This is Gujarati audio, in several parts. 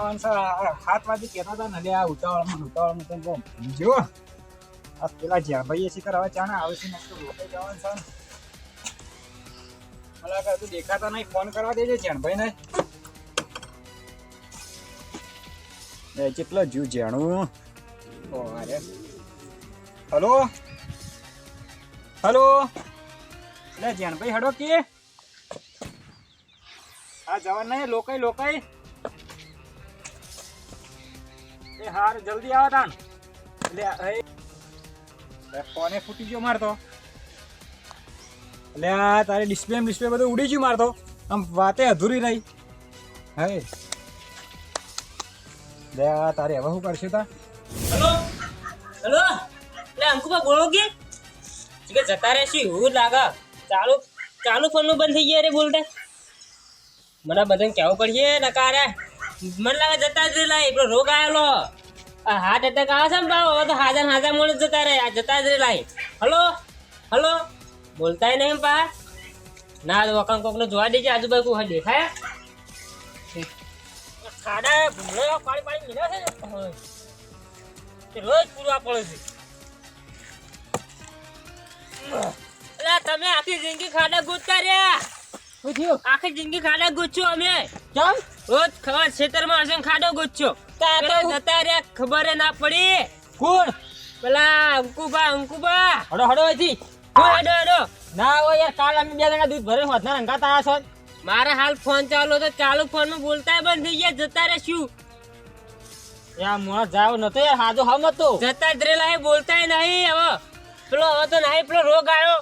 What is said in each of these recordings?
જવાનું છે 7 વાગે કહેતા હતા ને લે આ ઉતાવળમાં તો બોમ જો આ પેલા જ્યાં ભાઈ છે કરવા ચાણા આવે છે ને તો રોકાઈ જવાનું છે મને લાગે તું દેખાતા નહીં ફોન કરવા દેજે જ્યાં ભાઈ ને એ કેટલો જીવ જાણું ઓ અરે હલો હલો લે જ્યાં ભાઈ હડો કે આ જવાન નહીં લોકાઈ એ હાર જલ્દી આવો તાન લે ફોને ફૂટી ગયો મારતો એટલે આ તારી ડિસ્પ્લે બધું ઉડી ગયું મારતો આમ વાતે અધૂરી રહી હે લે આ તારે હવે શું કરશે તા હેલો લે અંકુબા બોલો કે જતા રહેશે હું લાગે ચાલુ ફોન નું બંધ થઈ ગયા રે બોલતા મને બધાને કહેવું પડશે નકારે મને લાગે જતા જ લાય પેલો રોગ આવેલો હાર્ટ એટેક આવે છે ને ભાવ હવે તો હાજર મોડે જતા રહે જતા જ લાય હલો બોલતાય નહીં પા ના વખત કોકને જોવા દેજે આજુબાજુ કોઈ દેખાય ખાડા ભૂલો પાણી મિલા છે ને રોજ પૂરવા પડે છે એટલે તમે આખી જિંદગી ખાડા ગોતતા રહ્યા આખી જિંદગી ખાડા ગોતશો અમે કેમ રોજ ખબર ખેતરમાં હશે ખાડો ગોતશો જતા રહ્યા ખબર ના પડી કોણ પેલા અંકુબા હડો અહીંથી હડો ના હોય યાર કાલ અમે 2 જણા દૂધ ભરે હોત ના રંગાતા આયા છો મારા હાલ ફોન ચાલુ તો ચાલુ ફોન માં બોલતા બંધ થઈ ગયા જતા રે શું યાર મોણા જાવ નતો યાર હાજો હમ હતો જતા જ રે લાય બોલતાય નહીં હવે પેલો હવે તો નહીં પેલો રોગ આવ્યો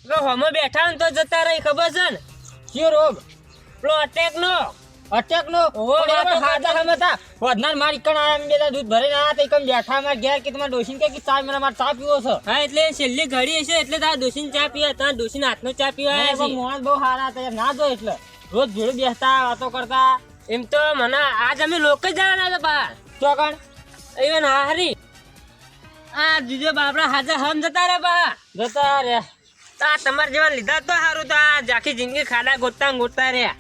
પેલો હમ બેઠા ને તો જતા રહી ખબર છે ને કયો રોગ પેલો અટેક નો હાજા હમ હતા વધનાર મારી કણ આયા બે દૂધ ભરે ના તે કમ બેઠા માર ઘેર કે તમાર ડોશીન કે ચા મને માર ચા પીવો છે હા એટલે છેલ્લી ઘડી હશે એટલે તાર ડોશીન ચા પીવા તાર ડોશીન હાથનો ચા પીવા છે મોહન બહુ હારા હતા ના જો એટલે રોજ ભેળું બેસતા વાતો કરતા એમ તો મને આજ અમે લોકો જ જવાના હતા બહાર ચોકણ even હારી આ જીજો બાપડા હાજર હમ જતા રે આ તમાર જેવા લીધા તો સારું તો આ આખી જિંદગી ખાડા ગોતતા રહ્યા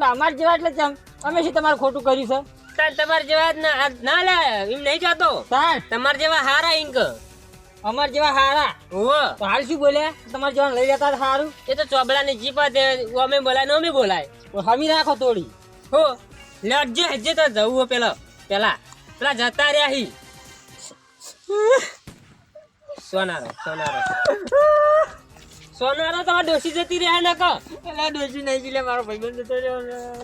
અમાર જેવા એટલે ચમ અમે શું તમારું ખોટું કર્યું છે તમાર જેવા ના લે એમ નહીં જાતો તમાર જેવા હારા ઇંક અમાર જેવા હારા તો હાલ શું બોલ્યા તમારે જેવા લઈ જતા સારું એ તો ચોબડા ની જીપા દે અમે બોલાય ને અમે બોલાય હમી રાખો થોડી હો લડજે હજે તો જવું પેલા જતા રહ્યા હી સોનારો તમારે ડોસી જતી રહ્યા ને કો એટલે ડોસી નહીં જીલે મારો ભાઈબંધ જતો રહ્યો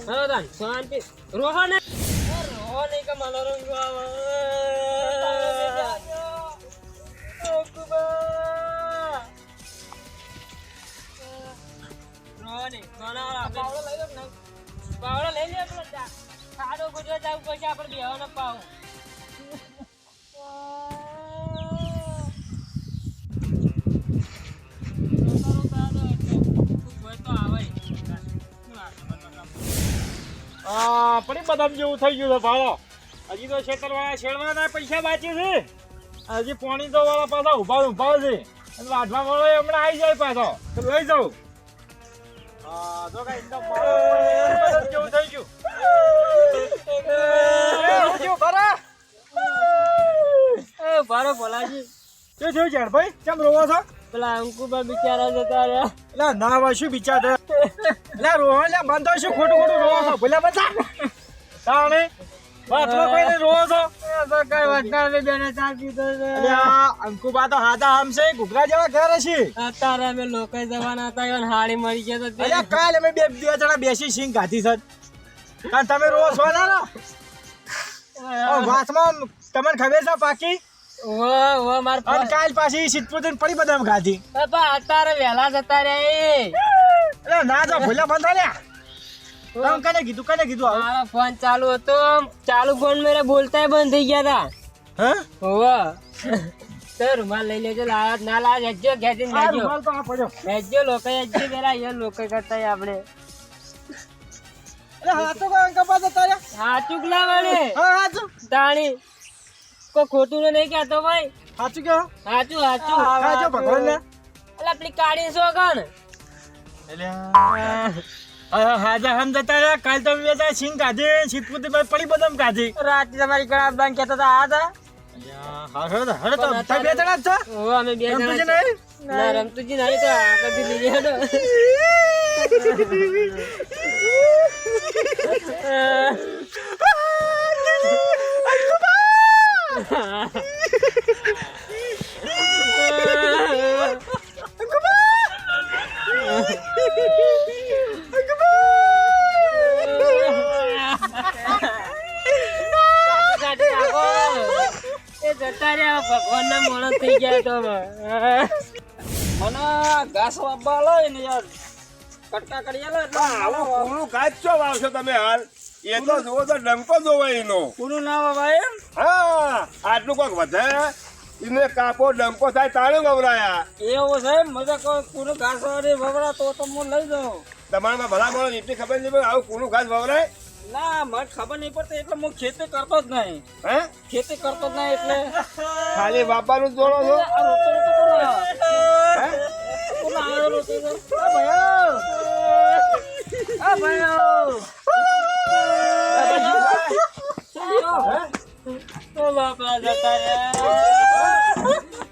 હા તાન શાંતિ રોહો નહીં કે મારો રંગ આવે પાવડો લઈ લે ખાડો ગોજવા જવું પડશે આપણે બેવાનો પાવ પડી બદામ જેવું થઈ ગયું છે ભાડો હજી તો ખેતરવાળા શેડવાના પૈસા બાકી છે હજી પાણી તો વાળા પાછા ઉભા છે અને વાઢવા વાળો હમણાં આવી જાય પાછો તો લઈ જાઉં તો કઈ એકદમ જેવું થઈ ગયું ભારો બોલાજી શું થયું યાર ભાઈ કેમ રોવો છો પેલા અંકુબા બિચારા જતા રહ્યા એટલે ના ભાઈ શું બિચારા એટલે રોવો એટલે બંધો શું ખોટું રોવો છો ભૂલ્યા બધા તાણે વાતમાં કોઈ નહીં રોવો છો કઈ વધનાર બેને ચા પીધો છે અંકુબા તો હાથા હમશે ઘૂઘરા જેવા ઘર હશે અત્યારે અમે લોકો જવાના હતા એવા હાડી મળી ગયા તો અલ્યા કાલ અમે બે જણા બેસી સિંગ ગાધી છે કારણ તમે રોવો છો ના વાતમાં તમને ખબર છે પાકી માર કાલ પાછી સિદ્ધપુર પડી બદામ ખાધી અત્યારે વહેલા જતા રે ના જો ભૂલ્યા બંધ થયા કને કીધું મારો ફોન ચાલુ હતો ચાલુ ફોન મેરે બોલતા બંધ થઈ ગયા હતા તો રૂમાલ લઈ લેજો લાવત ના લાવ હેજો ઘેટીને હેજો લોકો હેજો પેલા એ લોકો કરતા આપણે હાચુક ના વળે તાણી કોઈ ખોટું નહીં કહેતો ભાઈ સાચું કેવો સાચું ભગવાન ને એટલે આપણી કાઢી શોખણ હાજા હમ જતા રહ્યા કાલ તો વેચા સિંગ કાઢી શીતપુતી પડી બદામ કાઢી રાતે તમારી કણા બાંગ કહેતા હતા આ હતા હડો તો તમે બે જણા જ છો ઓ અમે બે જણા રમતુજી છે. નહીં? ના રમતુજી નહીં તો આગળથી લઈ હેડો જતા રહ્યા ભગવાનના માણસ થઈ ગયા તો મને ઘાસ વાપવા લો ને યાર કટકા કરી આલો એટલે આવું કુણું ઘાસ ચો વાવશો તમે હાલ એ તો જુઓ તો ડંકો જોવો એનો કોનું નામ ભાઈ હા આટલું કોઈક વધે એને કાપો ડંકો થાય તાણે ગવરાયા એવું છે મજા કોનું ઘાસ વાળી વવરા તો હું લઈ જાઉં તમારામાં ભલા મળો એટલી ખબર નહીં પણ આવું કુણું ઘાસ વવરાય ના મને ખબર નહીં પડતી એટલે હું ખેતી કરતો જ નહીં હે ખેતી કરતો જ નહીં એટલે ખાલી બાપાનું જ જોડો છો આ રોતો રોતો કોણ આવ્યો? હે કોણ આવ્યો રોતો તો? આ ભાઈઓ! આ ભાઈઓ! ઓ બાપા જતા રહ્યા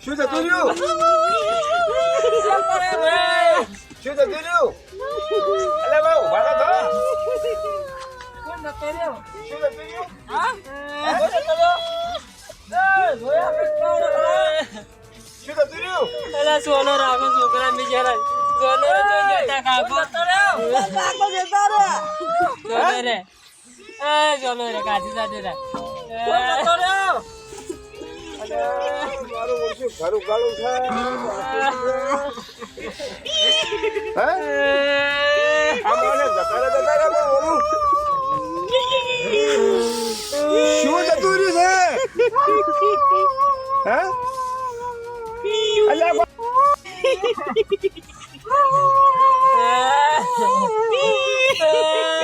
શું જતું રહ્યું શું જતું રહ્યું અલે બહુ ઉભા થો કોણ જતો રહ્યો? શું જતું રહ્યું હા? કોણ જતો રહ્યો? એ, જોયા કે કોણ આવ્યો? શું જતું રહ્યું પેલા સોનો રાખો છોકરા બિચારા સોનો જોઈ જતા કાકો કોણ જતો રહ્યો? કાકો જતા રહ્યા. સોનો રે એ સોનો રે કાચી સાથે રે કોણ જતો રહ્યો? મારું ઓછું ઘર ઉગાડું છે હે આ મને જતા રે પણ ઓલું શું જતું રહ્યું છે હે અલ્યા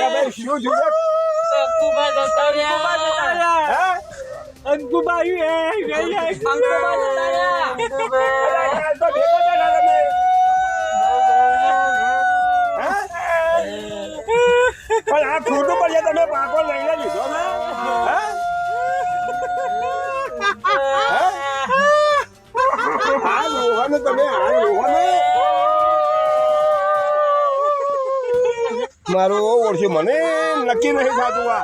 ભાઈ શું જુએ કુબા જતા રહ્યા હે અંકુબા આવ્યું અંકુબા જતા રહ્યા. અલ્યા તો ભેગો થયા તમે હે પણ આ ખોટું પડે તમે પાકો લઈને લીધો ને હે આ રોહન તમે આ રોહન મારું ઓળખ્યું મને નક્કી નહીં થતું આ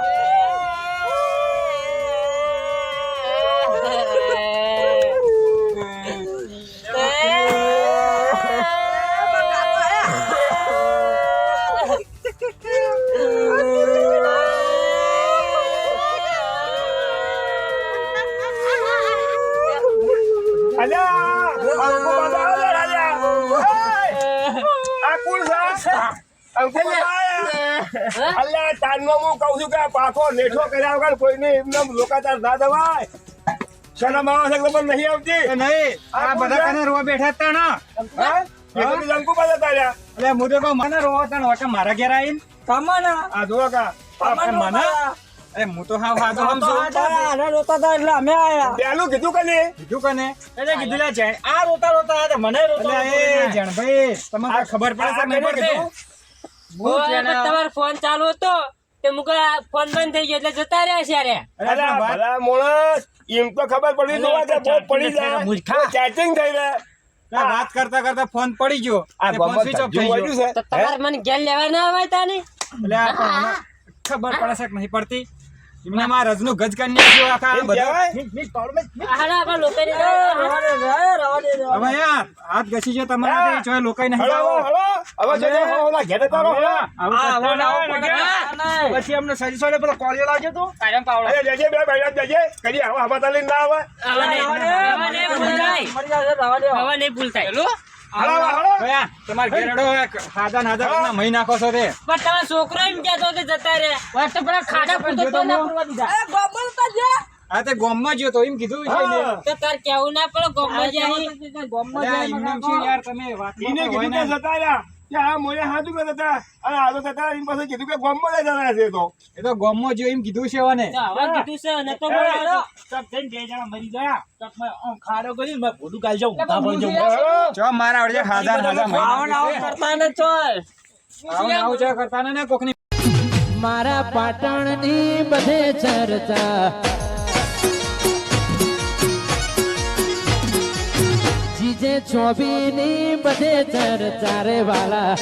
પાકો નેઠો કર્યા વગર કોઈને એમને લોકાચાર ના દવાય શરમ આવે છે ખબર નહીં આવતી નહીં આ બધા કને રોવા બેઠા હતા ને અંકુ પાસે તાર્યા એટલે હું તો કહું મને રોવા હતા ને ઓકે મારા ઘેર આવીને કમાના. આ જુઓ કા મને અરે હું તો હાવ હાજો હમ છું આને રોતા હતા એટલે અમે આયા. પેલું કીધું કને કીધું કને એટલે કીધું લે જૈન આ રોતા રોતા હતા મને રોતા એટલે એ જણભાઈ તમને કાંઈ ખબર પડે છે નહીં પડતી તમારો ફોન ચાલુ હતો તે મુકે ફોન બંધ થઈ ગયો એટલે જતા રહ્યા છે યારે અલા ભલા મોણસ એમ તો ખબર પડી જોવા કે બહુ પડી જાય મૂર્ખા. ચેટિંગ થઈ રહે વાત કરતા કરતા ફોન પડી ગયો આ તે ફોન ગમત સ્વિચ ઓફ થઈ જોયું ગયો તો તમારે મને ઘેર લેવા ના આવે તાની એટલે આ પણ મને ખબર પડે છે કે નહીં પડતી એમને માં રજનું ગજ કરી નાખ્યું આખા એમ બધા કહેવાય? હાડા આપણા લોકોને રવા દે, રવા દે. હવે યાર હાથ ઘસી છે તમારા જો લોકાઈ નહીં હળો જાઓ. હળો હવે જો તો ઓલા ઘેરે તારો હળો આવું કરતા ના હોય ને કે. પછી અમને સજી સોડે પેલો કોળિયો લાગ્યો તો કાયમ પાવડો અરે જજે બે ભાઈ જજે કરી આવા હવા લઈને ના આવે હવે નહીં ભૂલાય મરી જશે, રવા દે. હવે નહીં ભૂલતાય હળો હળો ભયા તમારે ઘેરડો હાજા નાજા કરીને મહી નાખો છો તે પણ તમારો છોકરો એમ કહેતો કે જતા રે વાત તો પેલા ખાડા પૂરતો તો ના પૂરવા દીધા એ ગોબર તો જે. આ તે ગોમમાં જ્યો તો એમ કીધું છે ને તો તાર કેવું ના પડે ગમમાં જાય ગોમમાં અલ્યા, જાય એમને એમ છે યાર તમે વાત એને કીધું કે જતા રહ્યા કે આ મોયા હાથું કે જતા અને આ તો જતા એમ પાસે કીધું કે ગોમમાં લઈ જતા છે તો એ તો ગોમમાં જ્યો એમ કીધું છે ને તો હવે કીધું છે ને તો બોલો ખાડો કરી મેં ભોડું કાલ જાઉં હળો જો મારા અડજે હાજા નાજા મહી આવો ને આવો નાખી છે. કરતા ને ચોય. આવું ચા કરતા ને કોકની મારા પાટણની બધે ચર્ચા જીજે ચોબીની બધે ચર્ચા રે વાલા